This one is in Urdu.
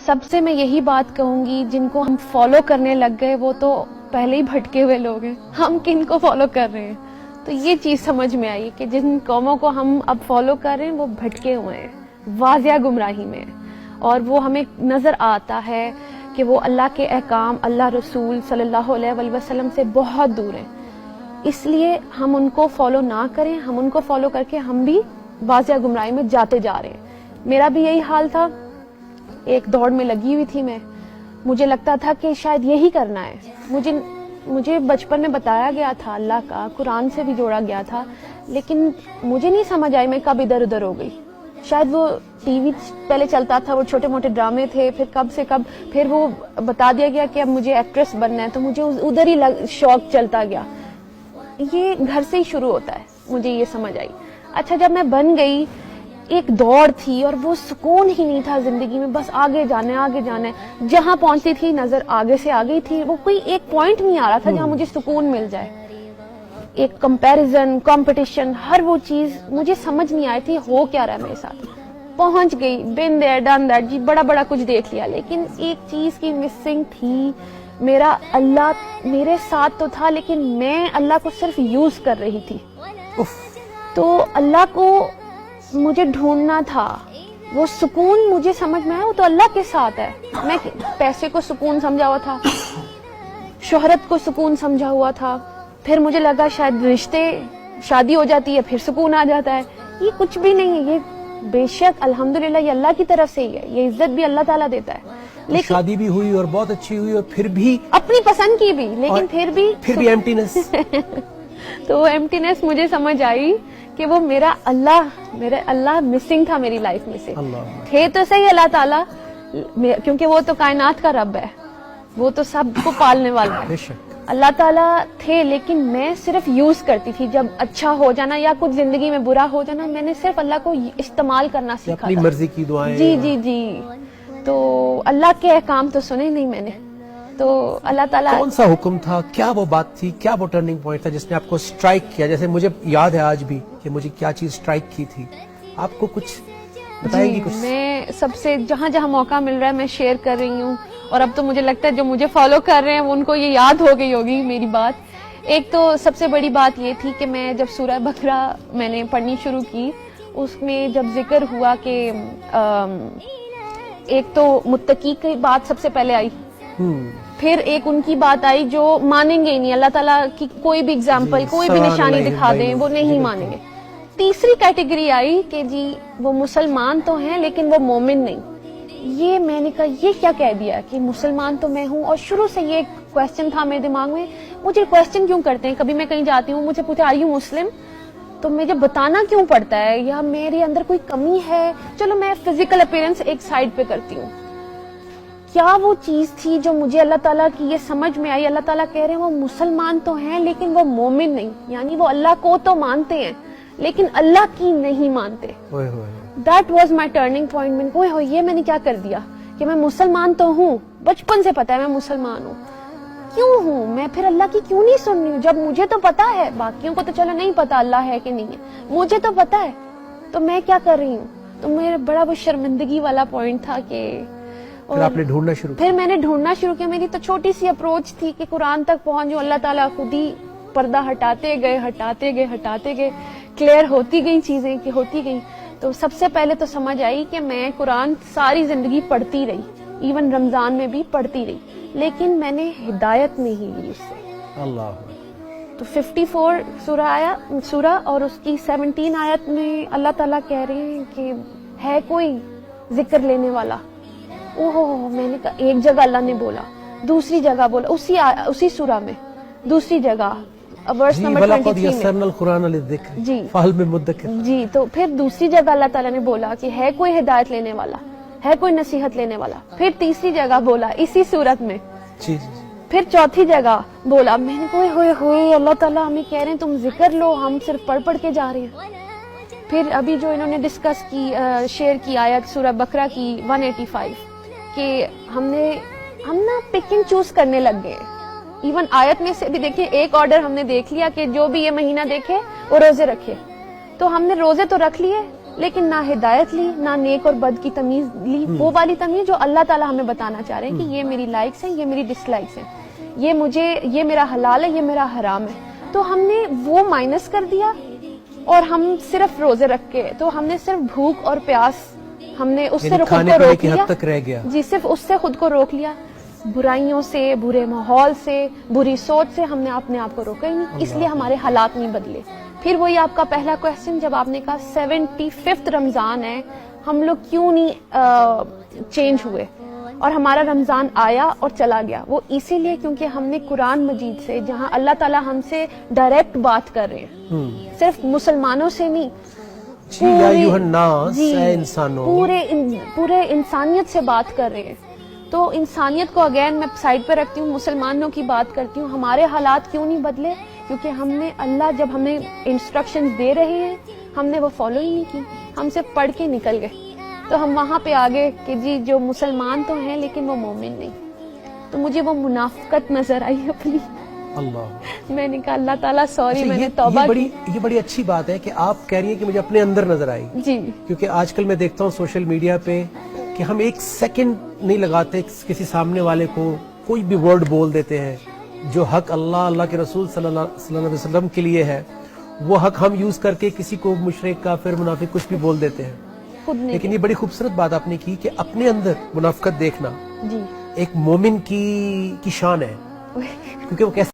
سب سے میں یہی بات کہوں گی، جن کو ہم فالو کرنے لگ گئے وہ تو پہلے ہی بھٹکے ہوئے لوگ ہیں، ہم کن کو فالو کر رہے ہیں؟ تو یہ چیز سمجھ میں آئی کہ جن قوموں کو ہم اب فالو کر رہے ہیں وہ بھٹکے ہوئے ہیں، واضح گمراہی میں ہیں، اور وہ ہمیں نظر آتا ہے کہ وہ اللہ کے احکام، اللہ رسول صلی اللہ علیہ وآلہ وسلم سے بہت دور ہیں۔ اس لیے ہم ان کو فالو نہ کریں، ہم ان کو فالو کر کے ہم بھی واضح گمراہی میں جاتے جا رہے ہیں۔ میرا بھی یہی حال تھا، ایک دوڑ میں لگی ہوئی تھی میں، مجھے لگتا تھا کہ شاید یہی کرنا ہے، مجھے بچپن میں بتایا گیا تھا اللہ کا، قرآن سے بھی جوڑا گیا تھا، لیکن مجھے نہیں سمجھ آئی میں کب ادھر ادھر ہو گئی۔ شاید وہ ٹی وی پہلے چلتا تھا، وہ چھوٹے موٹے ڈرامے تھے، پھر کب سے کب پھر وہ بتا دیا گیا کہ اب مجھے ایکٹریس بننا ہے، تو مجھے ادھر ہی شوق چلتا گیا۔ یہ گھر سے ہی شروع ہوتا ہے، مجھے یہ سمجھ آئی۔ اچھا جب میں بن گئی، ایک دوڑ تھی اور وہ سکون ہی نہیں تھا زندگی میں، بس آگے جانا ہے آگے جانا ہے، جہاں پہنچتی تھی نظر آگے سے آگے تھی، وہ کوئی ایک پوائنٹ نہیں آ رہا تھا جہاں مجھے سکون مل جائے۔ ایک کمپیریزن، کمپٹیشن، ہر وہ چیز مجھے سمجھ نہیں آئی تھی ہو کیا رہا ہے میرے ساتھ۔ پہنچ گئی، بن دیئر ڈن دیٹ، جی بڑا بڑا کچھ دیکھ لیا، لیکن ایک چیز کی مسنگ تھی، میرا اللہ میرے ساتھ تو تھا لیکن میں اللہ کو صرف یوز کر رہی تھی۔ تو اللہ کو مجھے ڈھونڈنا تھا، وہ سکون مجھے سمجھ میں آیا وہ تو اللہ کے ساتھ ہے۔ میں پیسے کو سکون سمجھا ہوا تھا، شہرت کو سکون سمجھا ہوا تھا، پھر مجھے لگا شاید رشتے، شادی ہو جاتی ہے پھر سکون آ جاتا ہے۔ یہ کچھ بھی نہیں ہے، یہ بے شک الحمدللہ یہ اللہ کی طرف سے ہی ہے، یہ عزت بھی اللہ تعالیٰ دیتا ہے۔ لیکن شادی بھی ہوئی اور بہت اچھی ہوئی، اور پھر بھی اپنی پسند کی بھی، لیکن پھر بھی ایمٹینس۔ تو وہ ایمٹینس مجھے سمجھ آئی کہ وہ میرا اللہ مسنگ تھا میری لائف میں سے۔ تھے تو صحیح اللہ تعالیٰ، کیونکہ وہ تو کائنات کا رب ہے، وہ تو سب کو پالنے والا ہے، اللہ تعالیٰ تھے، لیکن میں صرف یوز کرتی تھی۔ جب اچھا ہو جانا یا کچھ زندگی میں برا ہو جانا، میں نے صرف اللہ کو استعمال کرنا سیکھا، اپنی مرضی کی دعائیں۔ جی تو اللہ کے احکام تو سنے نہیں میں نے۔ تو اللہ تعالیٰ کون سا حکم تھا، کیا وہ بات تھی، کیا وہ ٹرننگ پوائنٹ تھا جس نے آپ کو سٹرائک کیا؟ جیسے مجھے یاد ہے آج بھی کہ مجھے کیا چیز سٹرائک کی تھی، آپ کو کچھ بتائیں گی؟ کچھ میں سب سے جہاں جہاں موقع مل رہا ہے میں شیئر کر رہی ہوں، اور اب تو مجھے لگتا ہے جو مجھے فالو کر رہے ہیں ان کو یہ یاد ہو گئی ہوگی میری بات۔ ایک تو سب سے بڑی بات یہ تھی کہ میں جب سورہ بقرہ میں نے پڑھنی شروع کی، اس میں جب ذکر ہوا کہ ایک تو متقی کی بات سب سے پہلے آئی، پھر ایک ان کی بات آئی جو مانیں گے ہی نہیں، اللہ تعالیٰ کی کوئی بھی اگزامپل، کوئی بھی نشانی دکھا دیں وہ نہیں مانیں گے۔ تیسری کیٹیگری آئی کہ جی وہ مسلمان تو ہیں لیکن وہ مومن نہیں۔ یہ میں نے کہا یہ کیا کہہ دیا کہ مسلمان تو میں ہوں، اور شروع سے یہ کویسچن تھا میرے دماغ میں، مجھے کویسچن کیوں کرتے ہیں؟ کبھی میں کہیں جاتی ہوں مجھے پوچھتے آر یو مسلم، تو مجھے بتانا کیوں پڑتا ہے، یا میرے اندر کوئی کمی ہے؟ چلو میں فزیکل اپیرنس ایک سائڈ پہ کرتی ہوں۔ کیا وہ چیز تھی جو مجھے اللہ تعالیٰ کی یہ سمجھ میں آئی، اللہ تعالیٰ کہہ رہے ہیں وہ مسلمان تو ہیں لیکن وہ مومن نہیں، یعنی وہ اللہ کو تو مانتے ہیں لیکن اللہ کی نہیں مانتے۔ That was my turning point۔ میں نے یہ میں نے کیا کر دیا کہ میں مسلمان تو ہوں، بچپن سے پتا ہے میں مسلمان ہوں، کیوں ہوں میں پھر اللہ کی کیوں نہیں سن رہی ہوں جب مجھے تو پتا ہے؟ باقیوں کو تو چلو نہیں پتا اللہ ہے کہ نہیں ہے، مجھے تو پتا ہے، تو میں کیا کر رہی ہوں؟ تو میرا بڑا وہ شرمندگی والا پوائنٹ تھا کہ پھر آپ نے ڈھونڈنا شروع کیا؟ پھر میں نے ڈھونڈنا شروع کیا۔ میری تو چھوٹی سی اپروچ تھی کہ قرآن تک پہنچ جاؤں، اللہ تعالیٰ خود ہی پردہ ہٹاتے گئے، کلیئر ہوتی گئی چیزیں کہ ہوتی گئی۔ تو سب سے پہلے تو سمجھ آئی کہ میں قرآن ساری زندگی پڑھتی رہی، ایون رمضان میں بھی پڑھتی رہی، لیکن میں نے ہدایت نہیں لی اس سے۔ اللہ تو 54 سورہ اور اس کی 17 آیت میں اللہ تعالیٰ کہہ رہے ہیں کہ ہے کوئی ذکر لینے والا؟ میں نے کہا ایک جگہ اللہ نے بولا، دوسری جگہ بولا اسی سورہ میں، دوسری جگہ ورس نمبر 23 میں جی، تو پھر دوسری جگہ اللہ تعالیٰ نے بولا کہ ہے کوئی ہدایت لینے والا، ہے کوئی نصیحت لینے والا، پھر تیسری جگہ بولا اسی صورت میں، پھر چوتھی جگہ بولا۔ میں نے کہا ہوئے اللہ تعالیٰ ہمیں کہہ رہے ہیں تم ذکر لو، ہم صرف پڑھ کے جا رہے ہیں۔ پھر ابھی جو انہوں نے ڈسکس کی شیئر کی آیت سورہ بقرہ کی 185 کہ ہم نا پک اینڈ چوز کرنے لگ گئے، ایون آیت میں سے بھی دیکھیں ایک آرڈر ہم نے دیکھ لیا کہ جو بھی یہ مہینہ دیکھے وہ روزے رکھے، تو ہم نے روزے تو رکھ لیے، لیکن نہ ہدایت لی، نہ نیک اور بد کی تمیز لی، وہ والی تمیز جو اللہ تعالیٰ ہمیں بتانا چاہ رہے ہیں کہ یہ میری لائکس ہیں، یہ میری ڈس لائکس ہیں، یہ میرا حلال ہے، یہ میرا حرام ہے. تو ہم نے وہ مائنس کر دیا اور ہم صرف روزے رکھ کے، تو ہم نے صرف بھوک اور پیاس، ہم نے اس سے خود کھانے کو پینے روک کی لیا. حد تک رہ گیا. جی صرف اس سے خود کو روک لیا. برائیوں سے، برے ماحول سے، بری سوچ سے ہم نے اپنے آپ کو روکا ہی نہیں، اس لیے ہمارے حالات نہیں بدلے. پھر وہی آپ کا پہلا کویسچن جب آپ نے کہا 75واں رمضان ہے، ہم لوگ کیوں نہیں چینج ہوئے اور ہمارا رمضان آیا اور چلا گیا؟ وہ اسی لیے کیونکہ ہم نے قرآن مجید سے، جہاں اللہ تعالیٰ ہم سے ڈائریکٹ بات کر رہے ہیں، صرف مسلمانوں سے نہیں، جی یا ایھا الناس، اے انسانوں، پورے انسانیت سے بات کر رہے ہیں. تو انسانیت کو اگین میں سائڈ پہ رکھتی ہوں، مسلمانوں کی بات کرتی ہوں. ہمارے حالات کیوں نہیں بدلے؟ کیونکہ ہم نے، اللہ جب ہمیں انسٹرکشنز دے رہے ہیں ہم نے وہ فالو ہی نہیں کی، ہم صرف پڑھ کے نکل گئے. تو ہم وہاں پہ آگے کہ جی جو مسلمان تو ہیں لیکن وہ مومن نہیں. تو مجھے وہ منافقت نظر آئی اپنی. اللہ، میں نے کہا اللہ تعالیٰ سوری، میں نے توبہ کی. یہ بڑی اچھی بات ہے کہ آپ کہہ رہی ہیں کہ مجھے اپنے اندر نظر آئی. جی کیونکہ آج کل میں دیکھتا ہوں سوشل میڈیا پہ کہ ہم ایک سیکنڈ نہیں لگاتے کسی سامنے والے کو کوئی بھی ورڈ بول دیتے ہیں جو حق اللہ کے رسول صلی اللہ علیہ وسلم کے لیے ہے، وہ حق ہم یوز کر کے کسی کو مشرک، کافر، منافق کچھ بھی بول دیتے ہیں. خود نے. لیکن یہ بڑی خوبصورت بات آپ نے کی کہ اپنے اندر منافقت دیکھنا جی ایک مومن کی شان ہے. کیونکہ وہ کیسے